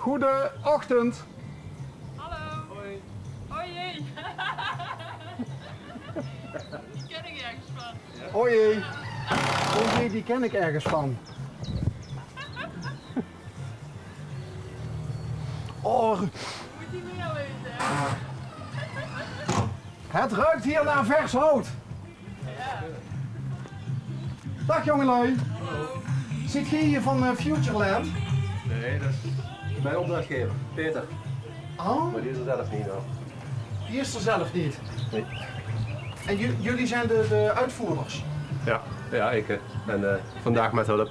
Goedeochtend. Hallo. Hoi. Hoi. Die ken ik ergens van. Oh jee. Oh jee, die ken ik ergens van. Oh, Moet die meer weten, hè? het ruikt hier naar vers hout. Ja. Dag jongelui. Hallo. Zit je hier van Futureland? Nee, dat is mijn opdrachtgever, Peter. Oh, Maar die is er zelf niet nou. die is er zelf niet. Nee. En jullie zijn de uitvoerders. Ja, ik. En vandaag met hulp.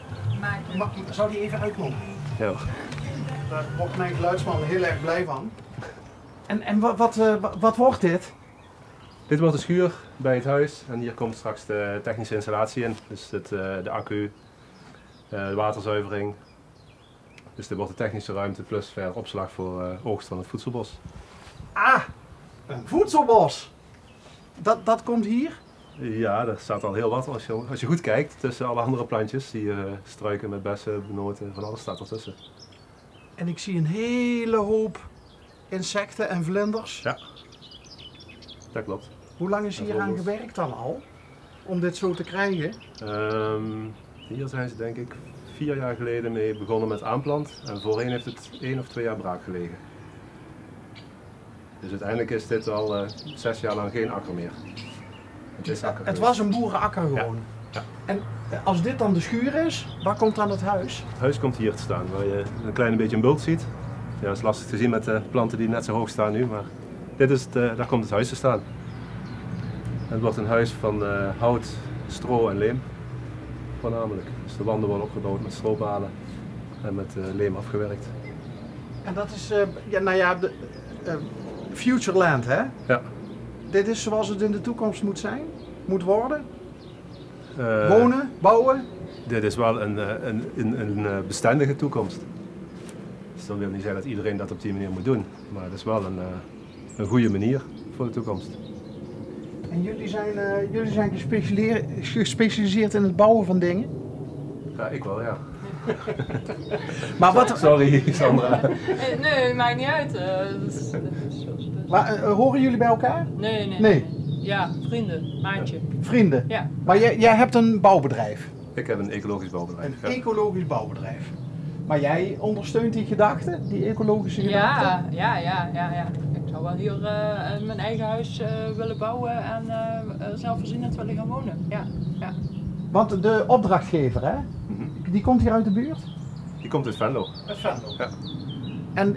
Zou die even uitkomen? Ja hoor. Daar wordt mijn geluidsman heel erg blij van. En wat wordt dit? Dit wordt de schuur bij het huis en hier komt straks de technische installatie in. Dus de accu, de waterzuivering. Dus dit wordt de technische ruimte plus verder opslag voor oogst van het voedselbos. Ah, een voedselbos. Dat komt hier? Ja, er staat al heel wat als je goed kijkt tussen alle andere plantjes. Hier struiken met bessen, noten, van alles staat ertussen. En ik zie een hele hoop insecten en vlinders. Ja, dat klopt. Hoe lang is hier aan gewerkt dan al? Om dit zo te krijgen? Hier zijn ze denk ik 4 jaar geleden mee begonnen met aanplant en voorheen heeft het 1 of 2 jaar braak gelegen. Dus uiteindelijk is dit al 6 jaar lang geen akker meer. Het is akker Het geweest. was een boerenakker gewoon. Ja. En als dit dan de schuur is, waar komt dan het huis? Het huis komt hier te staan, waar je een klein beetje een bult ziet. Ja, dat is lastig te zien met de planten die net zo hoog staan nu, maar dit is daar komt het huis te staan. Het wordt een huis van hout, stro en leem, voornamelijk. Dus de wanden worden opgebouwd met stropalen en met leem afgewerkt. En dat is, Futureland, hè? Ja. Dit is zoals het in de toekomst moet zijn, moet worden. Eh, Wonen, bouwen. Dit is wel een bestendige toekomst. Dus dat wil niet zeggen dat iedereen dat op die manier moet doen, maar het is wel een goede manier voor de toekomst. En jullie zijn gespecialiseerd in het bouwen van dingen. Ja, ik wel, ja. Maar wat, Sorry, Sandra. Nee, maakt niet uit. Dat is zoals het is. maar, horen jullie bij elkaar? Nee. Nee. Ja, vrienden, maatje. Vrienden. Ja. Maar jij hebt een bouwbedrijf. Ik heb een ecologisch bouwbedrijf. Een Ja. ecologisch bouwbedrijf. Maar jij ondersteunt die gedachten, die ecologische gedachten? Ja. Ik zou wel hier mijn eigen huis willen bouwen en zelfvoorzienend willen gaan wonen. Ja. Want de opdrachtgever, hè, Mhm. die komt hier uit de buurt? Die komt uit Venlo. Uit Venlo. Ja. En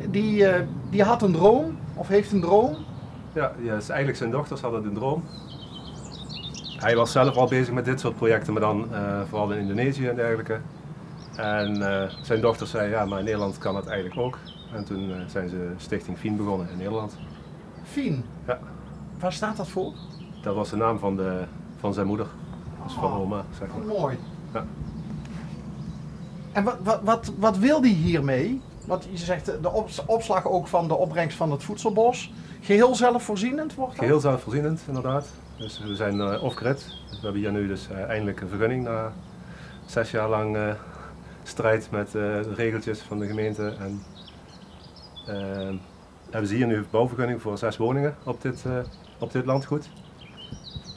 die had een droom, of heeft een droom. Ja, is eigenlijk zijn dochters hadden een droom. Hij was zelf al bezig met dit soort projecten, maar dan vooral in Indonesië en dergelijke. En zijn dochter zei, ja, maar in Nederland kan het eigenlijk ook. En toen zijn ze Stichting Fien begonnen in Nederland. Fien. Ja. Waar staat dat voor? Dat was de naam van zijn moeder. Dus van Oh. oma, zeg maar. Mooi. Ja. En wat wil die hiermee? Want je zegt de opslag ook van de opbrengst van het voedselbos. Geheel zelfvoorzienend wordt dat? Geheel zelfvoorzienend, inderdaad. Dus we zijn off-grid. Dus we hebben hier nu dus eindelijk een vergunning na 6 jaar lang strijd met de regeltjes van de gemeente. En hebben ze hier nu een bouwvergunning voor 6 woningen op dit landgoed.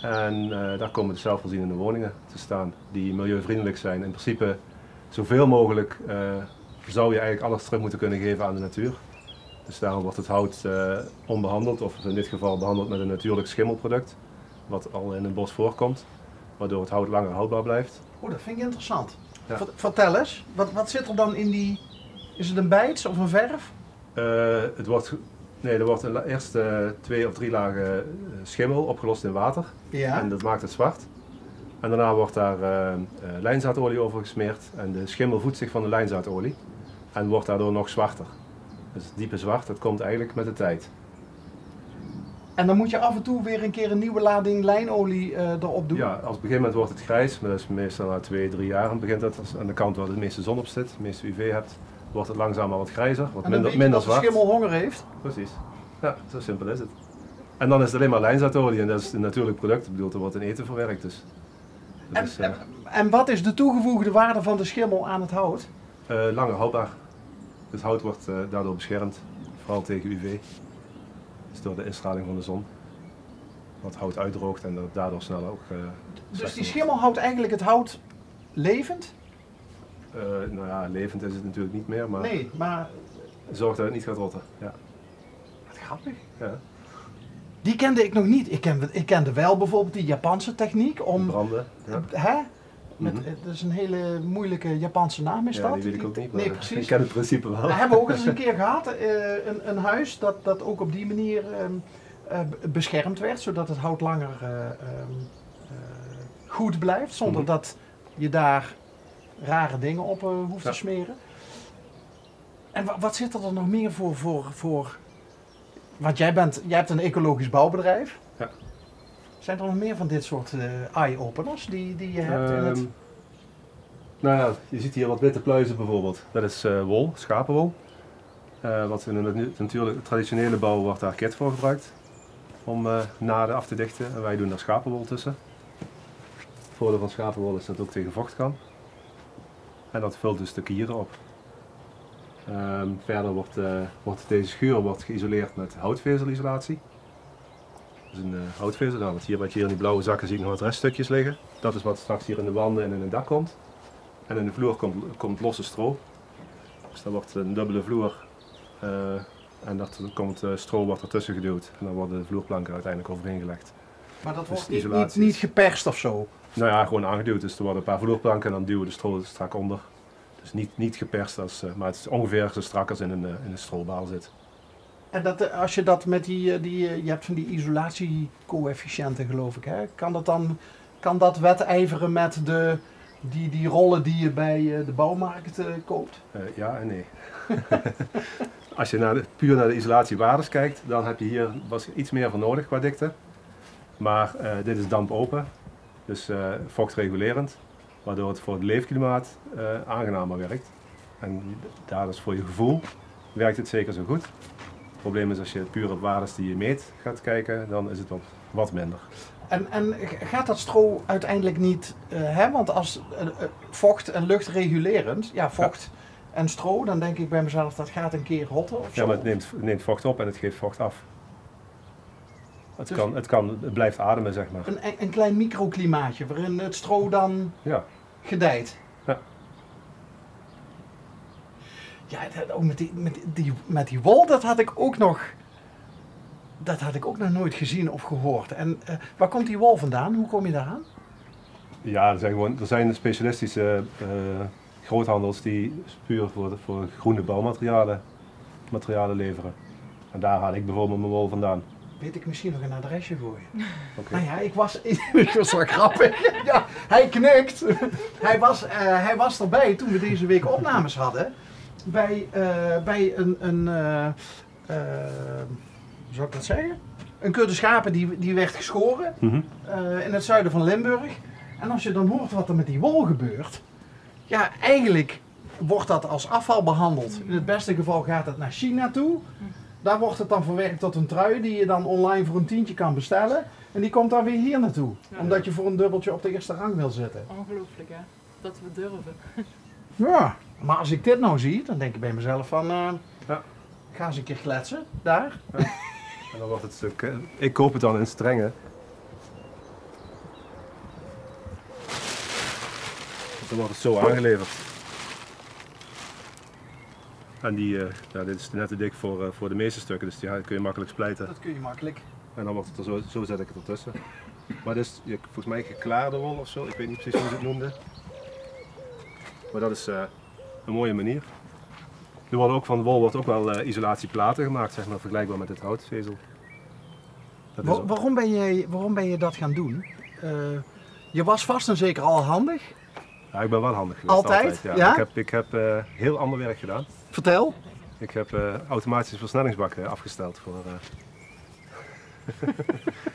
En daar komen de zelfvoorzienende woningen te staan die milieuvriendelijk zijn. In principe zoveel mogelijk zou je eigenlijk alles terug moeten kunnen geven aan de natuur. Dus daarom wordt het hout onbehandeld, of in dit geval behandeld met een natuurlijk schimmelproduct, wat al in het bos voorkomt, waardoor het hout langer houdbaar blijft. Oh, dat vind ik interessant. Ja. Vertel eens, wat zit er dan in die... Is het een bijts of een verf? Er wordt eerst 2 of 3 lagen schimmel opgelost in water Ja. en dat maakt het zwart. En daarna wordt daar lijnzaadolie over gesmeerd en de schimmel voedt zich van de lijnzaadolie en wordt daardoor nog zwarter. Dus het diepe zwart, dat komt eigenlijk met de tijd. En dan moet je af en toe weer een keer een nieuwe lading lijnolie erop doen? Ja, als begin moment wordt het grijs, maar dat is meestal na 2, 3 jaar begint het. Als aan de kant waar de meeste zon op zit, de meeste UV hebt, wordt het langzaam wat grijzer, wat En dan weet je minder dat de zwart. schimmel honger heeft? Precies. Ja, zo simpel is het. En dan is het alleen maar lijnzaadolie en dat is een natuurlijk product. Ik bedoel, er wordt in eten verwerkt. Dus. Dat is, En wat is de toegevoegde waarde van de schimmel aan het hout? langer houdbaar. Het hout wordt daardoor beschermd, vooral tegen UV. Dus door de instraling van de zon. Wat hout uitdroogt en dat het daardoor sneller ook... Dus die schimmel houdt eigenlijk het hout levend? Nou ja, levend is het natuurlijk niet meer, maar, Nee, maar zorgt dat het niet gaat rotten. Ja. wat grappig. Ja. Die kende ik nog niet. Ik kende wel bijvoorbeeld die Japanse techniek om... Branden. Ja. Hè? Met, Mhm. dat is een hele moeilijke Japanse naam is Ja, dat. die weet ik ook niet, maar Nee, precies. ik ken het principe wel. We hebben ook eens een keer gehad, een huis dat ook op die manier beschermd werd, zodat het hout langer goed blijft, zonder Mhm. dat je daar rare dingen op hoeft te Ja. smeren. En wat zit er dan nog meer voor? Want jij hebt een ecologisch bouwbedrijf. Ja. Zijn er nog meer van dit soort eye-openers die je hebt in het... Nou ja, je ziet hier wat witte pluizen bijvoorbeeld. Dat is wol, schapenwol. Wat in de natuurlijk traditionele bouw wordt daar kit voor gebruikt. Om naden af te dichten en wij doen daar schapenwol tussen. Het voordeel van schapenwol is dat het ook tegen vocht kan. En dat vult dus de kieren op. Verder wordt deze schuur geïsoleerd met houtvezelisolatie. Dus een houtvezel, nou, wat je hier in die blauwe zakken ziet nog wat reststukjes liggen. Dat is wat straks hier in de wanden en in het dak komt. En in de vloer komt losse stro. Dus dat wordt een dubbele vloer. En dat komt stro wordt ertussen geduwd. En dan worden de vloerplanken uiteindelijk overheen gelegd. Maar dat Dus wordt isolatie niet is- geperst of zo? Nou ja, gewoon aangeduwd. Dus er worden een paar vloerplanken en dan duwen we de stro er strak onder. Dus niet geperst, maar het is ongeveer zo strak als in een strobaal zit. En dat, als je dat met je hebt van die isolatiecoëfficiënten geloof ik, hè? Kan dat wedijveren met die rollen die je bij de bouwmarkt koopt? Ja en nee. Als je puur naar de isolatiewaardes kijkt, dan heb je hier iets meer voor nodig qua dikte. Maar dit is dampopen, dus vochtregulerend, waardoor het voor het leefklimaat aangenamer werkt. En daar dus voor je gevoel werkt het zeker zo goed. Het probleem is als je puur op waardes die je meet gaat kijken, dan is het wat minder. En gaat dat stro uiteindelijk niet, hè? Want als vocht en lucht regulerend, ja vocht en stro, dan denk ik bij mezelf dat gaat een keer rotten of zo. Ja, maar het neemt vocht op en het geeft vocht af. Het, Dus- het blijft ademen, zeg maar. Een klein microklimaatje waarin het stro dan Ja. gedijt. Ja. Ja, ook met die wol, dat had ik ook nog nooit gezien of gehoord. En waar komt die wol vandaan? Hoe kom je daaraan? Ja, er zijn specialistische groothandels die puur voor groene bouwmaterialen leveren. En daar haal ik bijvoorbeeld mijn wol vandaan. Weet ik misschien nog een adresje voor je? Oké. Nou ja, ik was wel grappig. Ja, hij knikt. Hij was erbij toen we deze week opnames hadden. Bij hoe zou ik dat zeggen? Een kudde schapen die werd geschoren Mhm. in het zuiden van Limburg. En als je dan hoort wat er met die wol gebeurt. Ja, eigenlijk wordt dat als afval behandeld. In het beste geval gaat het naar China toe. Daar wordt het dan verwerkt tot een trui die je dan online voor een tientje kan bestellen. En die komt dan weer hier naartoe. Ja. Omdat je voor een dubbeltje op de eerste rang wil zitten. Ongelooflijk hè, dat we durven. Ja, maar als ik dit nou zie, dan denk ik bij mezelf van... Ja. Ga eens een keer kletsen, daar. En dan wordt het stuk. Ik koop het dan in strengen. Dan wordt het zo aangeleverd. En dit is net te dik voor de meeste stukken, dus die kun je makkelijk splijten. Dat kun je makkelijk. En dan wordt het er zo zet ik het ertussen. Maar dit is volgens mij geklaarde wol of zo, ik weet niet precies hoe ze het noemden. Maar dat is een mooie manier. Er worden ook van wol wordt ook wel isolatieplaten gemaakt, zeg maar, vergelijkbaar met het houtvezel. Dat is ook- Waarom ben je dat gaan doen? Je was vast en zeker al handig. Ja, ik ben wel handig geweest. Altijd? Ja. Ja? Ik heb heel ander werk gedaan. Vertel. Ik heb automatische versnellingsbakken afgesteld voor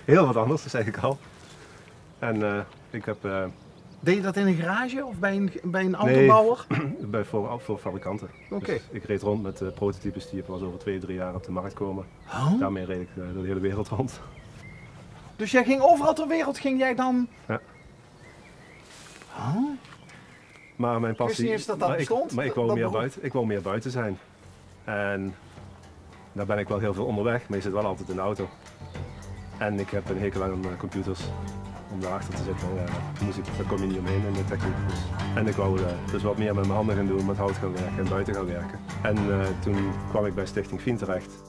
heel wat anders, dat zeg ik al. En ik heb Deed je dat in een garage of bij een autobouwer? voor fabrikanten. Oké. Dus ik reed rond met prototypes die pas over 2-3 jaar op de markt komen. Oh. Daarmee reed ik door de hele wereld rond. Dus jij ging overal ter wereld, ging jij dan... Ja. Oh. Maar mijn wist passie. niet eens dat dat maar bestond. maar ik Dat wou beroep. meer buiten zijn. En daar ben ik wel heel veel onderweg, maar je zit wel altijd in de auto. En ik heb een hekel aan computers. Om daarachter te zitten, daar kom je niet omheen in de techniek. Dus. En ik wou dus wat meer met mijn handen gaan doen, met hout gaan werken en buiten gaan werken. En toen kwam ik bij Stichting Fien terecht.